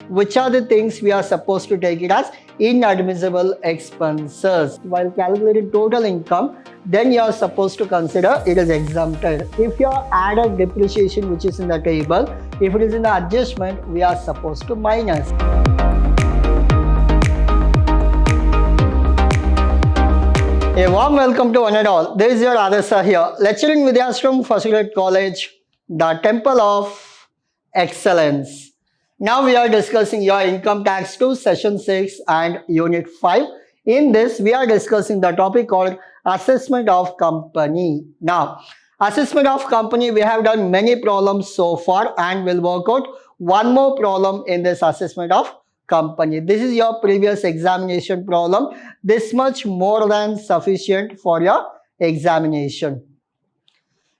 which are the things we are supposed to take it as inadmissible expenses. While calculating total income, then you are supposed to consider it is exempted. If you added depreciation which is in the table, if it is in the adjustment, we are supposed to minus. A warm welcome to one and all. This is your Adasa here, lecturing Vidhyaashram First Grade College, the Temple of Excellence. Now we are discussing your income tax 2, session 6 and unit 5. In this, we are discussing the topic called assessment of company. Now, assessment of company, we have done many problems so far and we'll work out one more problem in this assessment of company. This is your previous examination problem. This much more than sufficient for your examination.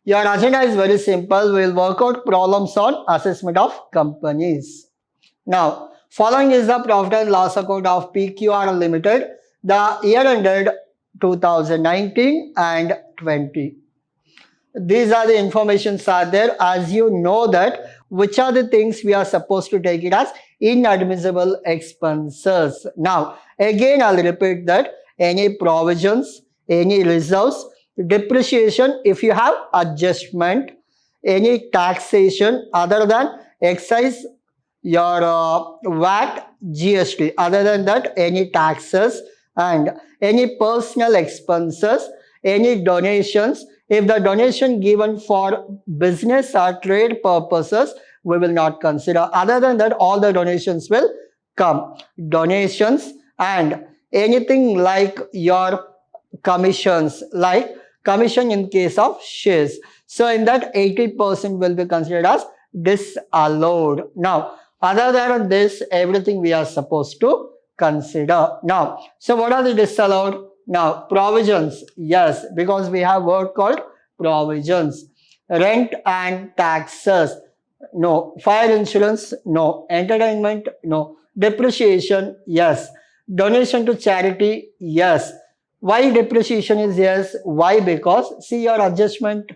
Your agenda is very simple. We will work out problems on assessment of companies. Now, following is the profit and loss account of PQR Limited. The year ended 2019 and 20. These are the informations are there. As you know that which are the things we are supposed to take it as inadmissible expenses. Now, again I'll repeat that any provisions, any reserves, depreciation if you have adjustment, any taxation other than excise, your VAT, GST, other than that any taxes and any personal expenses, any donations. If the donation given for business or trade purposes, we will not consider. Other than that, all the donations will come. Donations and anything like your commissions, like commission in case of shares. So in that 80% will be considered as disallowed. Now, other than this, everything we are supposed to consider. Now, so what are the disallowed? Now, provisions, yes, because we have word called provisions. Rent and taxes, no. Fire insurance, no. Entertainment, no. Depreciation, yes. Donation to charity, yes. Why depreciation is yes? Why? Because see your adjustment.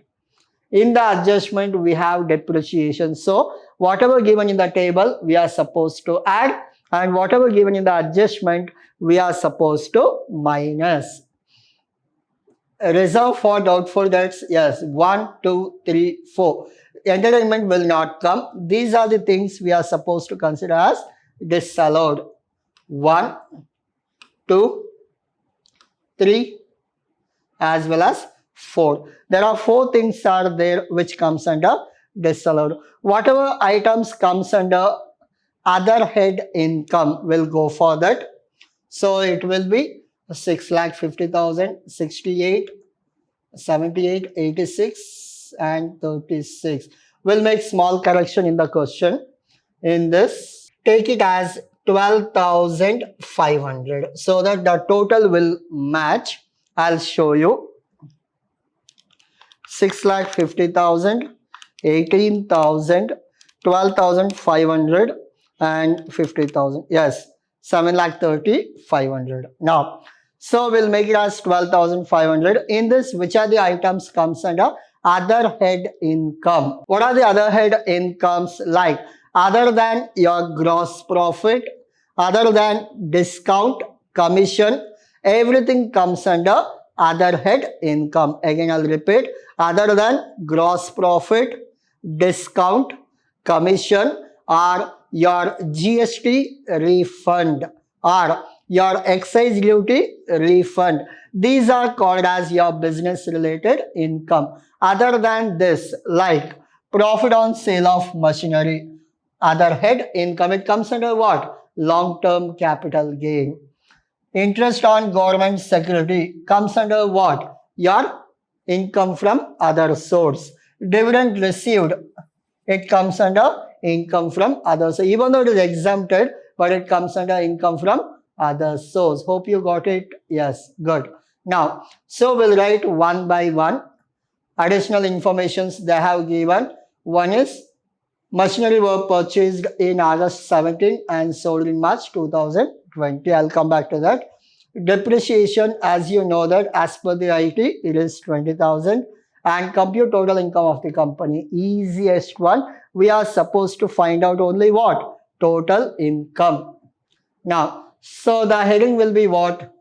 In the adjustment, we have depreciation. So, whatever given in the table, we are supposed to add, and whatever given in the adjustment, we are supposed to minus. Reserve for doubtful debts, yes, 1, 2, 3, 4. Entertainment will not come. These are the things we are supposed to consider as disallowed. 1, 2, 3, as well as 4. There are 4 things are there which comes under disallowed. Whatever items comes under other head income will go for that. So it will be 6,50,000, 68, 78, 86 and 36. We'll make small correction in the question. In this, take it as 12,500 so that the total will match. I'll show you. 6,50,000, 18,000, 12,500 and 50,000. Yes, 7,30,500. Now, so we'll make it as 12,500. In this, which are the items comes under other head income? What are the other head incomes like? Other than your gross profit, other than discount, commission, everything comes under other head income. Again, I'll repeat. Other than gross profit, discount, commission, or your GST refund, or your excise duty refund. These are called as your business related income. Other than this, like profit on sale of machinery, other head income, it comes under what? Long-term capital gain. Interest on government security comes under what? Your income from other source. Dividend received, it comes under income from others. So even though it is exempted, but it comes under income from other source. Hope you got it. Yes, good. Now, so we'll write one by one. Additional informations they have given. One is machinery were purchased in August 17 and sold in March 2020. I'll come back to that. Depreciation, as you know that as per the IT, it is 20,000. And compute total income of the company. Easiest one. We are supposed to find out only what? total income. Now, so the heading will be what?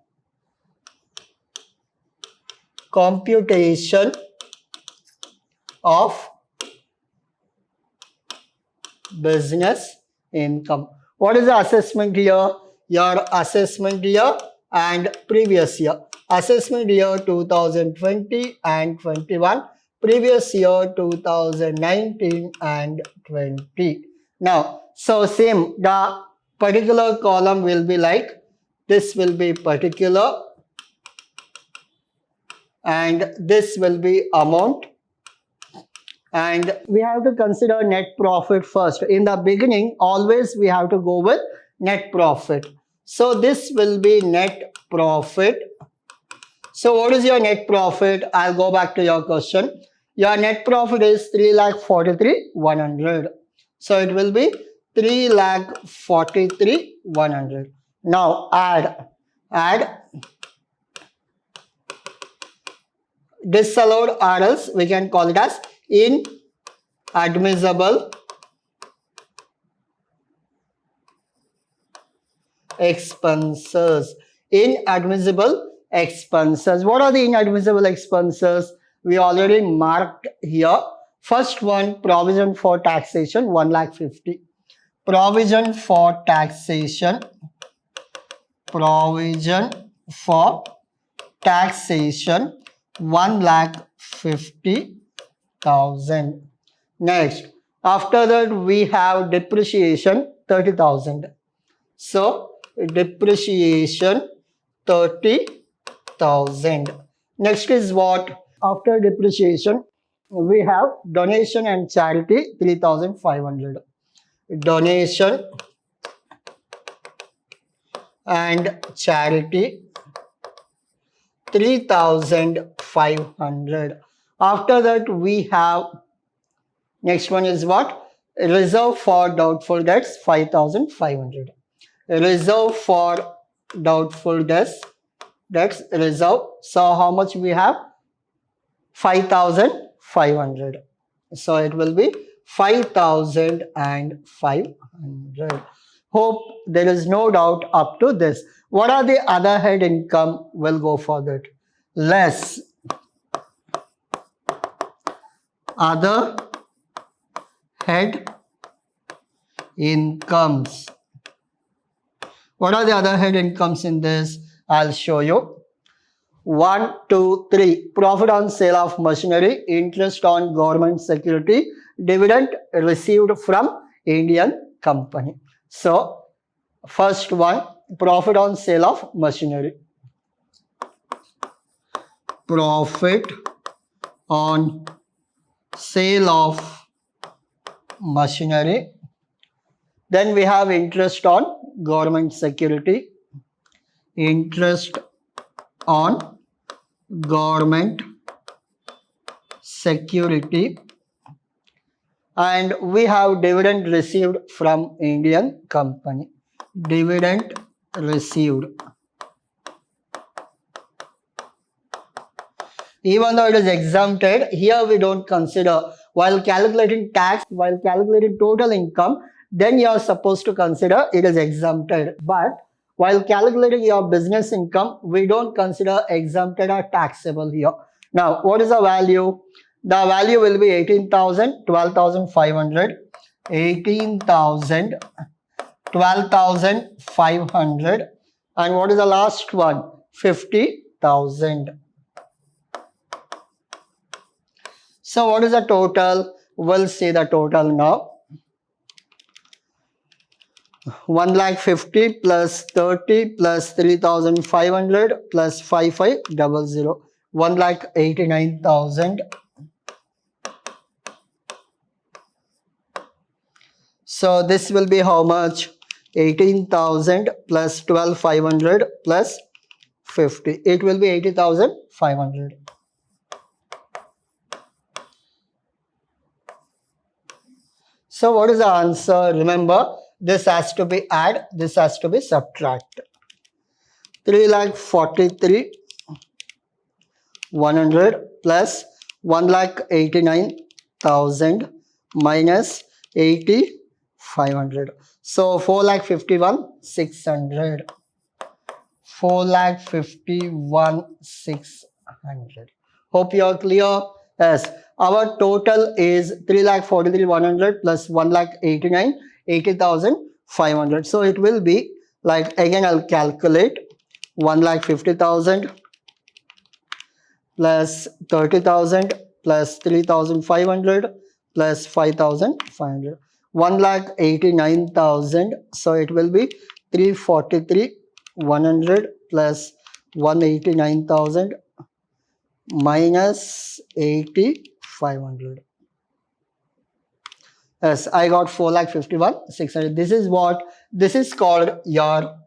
Computation of business income. What is the assessment here? Your assessment year and previous year. Assessment year 2020 and 21. Previous year 2019 and 20. Now, so same, the particular column will be like, this will be particular and this will be amount. And we have to consider net profit first. In the beginning, always we have to go with net profit. So this will be net profit. So what is your net profit? I'll go back to your question. Your net profit is 3,43,100. So it will be 3,43,100. Now add disallowed, or else we can call it as inadmissible expenses. Inadmissible expenses. What are the inadmissible expenses? We already marked here. First one, provision for taxation, 1,50,000. Provision for taxation. Provision for taxation, 1,50,000. Next, after that we have depreciation, 30,000. So depreciation, 30,000. Next is what? After depreciation, we have donation and charity, 3,500. Donation and charity, 3,500. After that we have, next one is what? Reserve for doubtful debts, 5,500. Reserve for doubtful debts, reserve. So how much we have? 5,500. So it will be 5,500. Hope there is no doubt up to this. What are the other head income? We'll go for that. Less other head incomes. What are the other head incomes in this? I'll show you. 1, 2, 3. Profit on sale of machinery, interest on government security, dividend received from Indian company. So, first one, profit on sale of machinery. Profit on sale of machinery. Then we have interest on government security. Interest on government security. And we have dividend received from Indian company. Dividend received. Even though it is exempted, here we don't consider. While calculating tax, while calculating total income, then you are supposed to consider it is exempted. But while calculating your business income, we don't consider exempted or taxable here. Now, what is the value? The value will be 18,000, 12,500, 18,000, 12,500, and what is the last one? 50,000. So what is the total? We'll see the total now. 1,50,000 plus 30 plus 3,500 plus 5500. 1,89,000. So this will be how much? 18,000 plus 12,500 plus 50. It will be 80,500. So what is the answer? Remember, this has to be add, this has to be subtract. 3,43,100 plus 1,89,000 minus 80,500. So 4,51,600. 4,51,600. Hope you are clear. Yes, our total is 3,43,100 plus 1,89,000, 80,500. So it will be like, again I'll calculate, 1,50,000 plus 30,000 plus 3,500 plus 5,500. 1,89,000. So it will be 343,100 plus 189,000 minus 8,500. Yes, I got 4,51,600. This is called your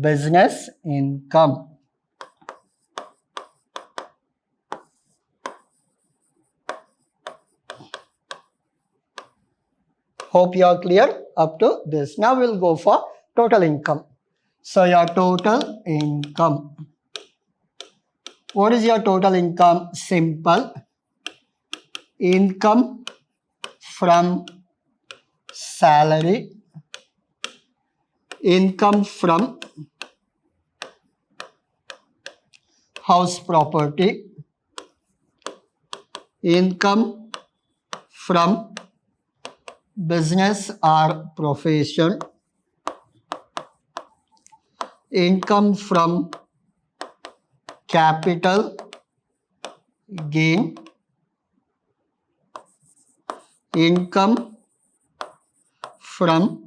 business income. Hope you are clear up to this. Now we'll go for total income. So your total income. What is your total income? Simple. Income from salary, income from house property, income from business or profession, income from capital gain, income from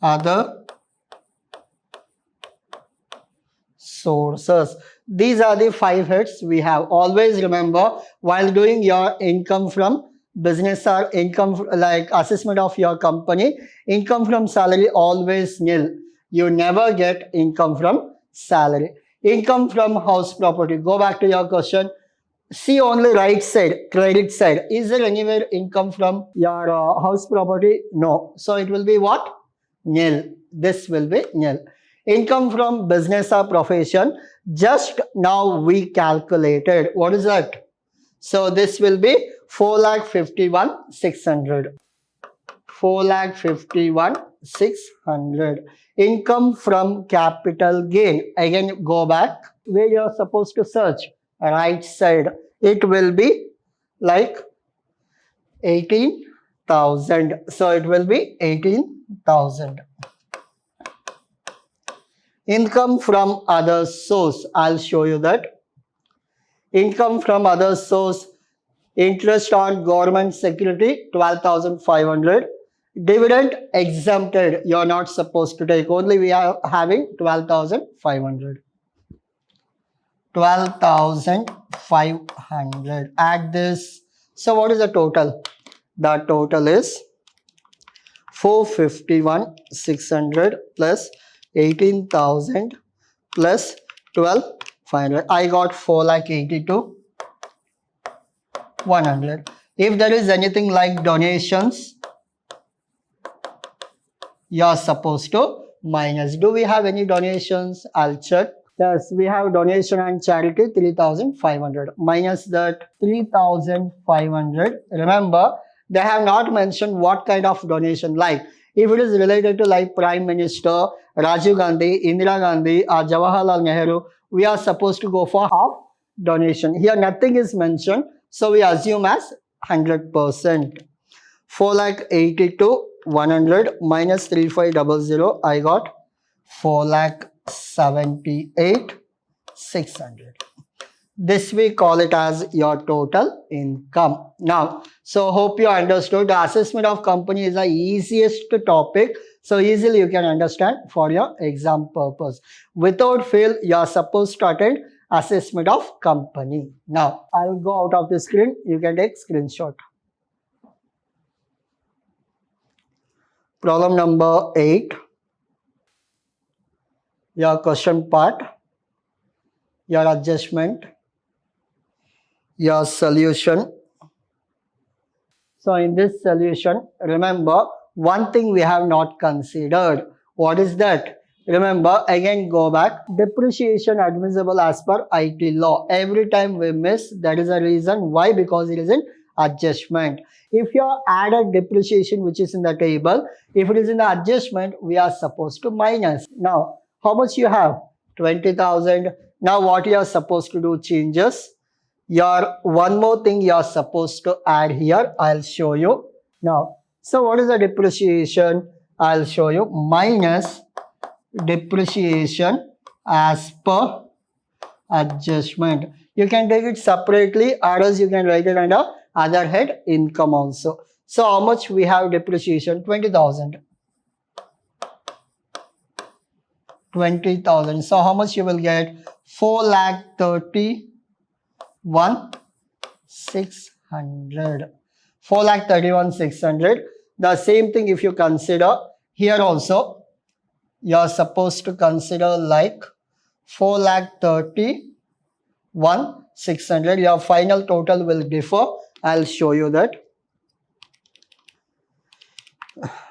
other sources. These are the 5 heads we have. Always remember, while doing your income from business or income like assessment of your company, income from salary always nil. You never get income from salary. Income from house property. Go back to your question. See only right side, credit side. Is there anywhere income from your house property? No. So it will be what? Nil. This will be nil. Income from business or profession. Just now we calculated. What is that? So this will be 4,51,600. 4,51,600. Income from capital gain. Again, go back where you are supposed to search. Right side. It will be like 18,000. So it will be 18,000. Income from other source. I'll show you that. Income from other source. Interest on government security 12,500. Dividend exempted. You're not supposed to take. Only we are having 12,500. 12,500. Add this. So what is the total? The total is 451,600 plus 18,000 plus 12,500. I got 4,82,100. If there is anything like donations, you are supposed to minus. Do we have any donations? I'll check. Yes, we have donation and charity 3,500. Minus that 3,500. Remember, they have not mentioned what kind of donation. Like, if it is related to like Prime Minister, Rajiv Gandhi, Indira Gandhi, or Jawaharlal Nehru, we are supposed to go for half donation. Here nothing is mentioned, so we assume as 100%. 4,82,100 minus 3,500. I got 4,78,600. This we call it as your total income. Now, so hope you understood. The assessment of company is the easiest topic. So easily you can understand for your exam purpose. Without fail, you are supposed to attend assessment of company. Now, I will go out of the screen. You can take screenshot. Problem number 8. Your question part, your adjustment, your solution. So in this solution, remember one thing we have not considered. What is that? Remember, again go back. Depreciation admissible as per IT law. Every time we miss, that is a reason why, because it is in adjustment. If you added depreciation which is in the table, if it is in the adjustment, we are supposed to minus. Now, how much you have? 20,000. Now, what you are supposed to do changes? One more thing you are supposed to add here. I'll show you. Now, so what is the depreciation? I'll show you. Minus depreciation as per adjustment. You can take it separately, or else you can write it under other head, income also. So how much we have depreciation? 20,000. 20,000. So how much you will get? 4,31,600. 4,31,600. The same thing if you consider here also, you are supposed to consider like 4,31,600. Your final total will differ. I'll show you that.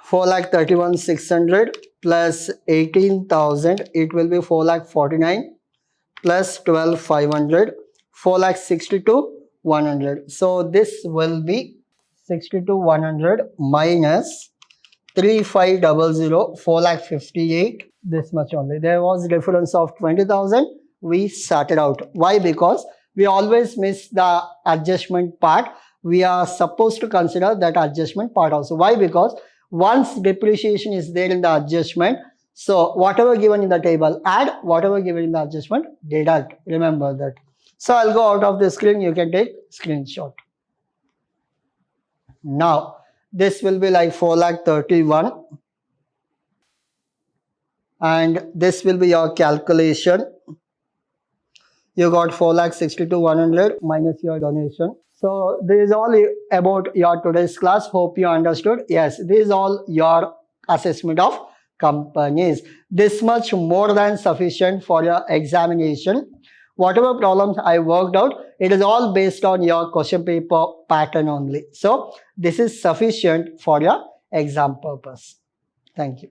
4,31,600 plus 18,000, it will be 4,49,000 plus 12,500, 4,62,100. So this will be 62,100 minus 3,500, 4,58,000. This much only. There was a difference of 20,000. We sorted out. Why? Because we always miss the adjustment part. We are supposed to consider that adjustment part also. Why? Because once depreciation is there in the adjustment, so whatever given in the table, add, whatever given in the adjustment, deduct. Remember that. So I'll go out of the screen. You can take screenshot. Now, this will be like 4,31,000. And this will be your calculation. You got 4,62,100 minus your donation. So this is all about your today's class. Hope you understood. Yes, this is all your assessment of companies. This much more than sufficient for your examination. Whatever problems I worked out, it is all based on your question paper pattern only. So this is sufficient for your exam purpose. Thank you.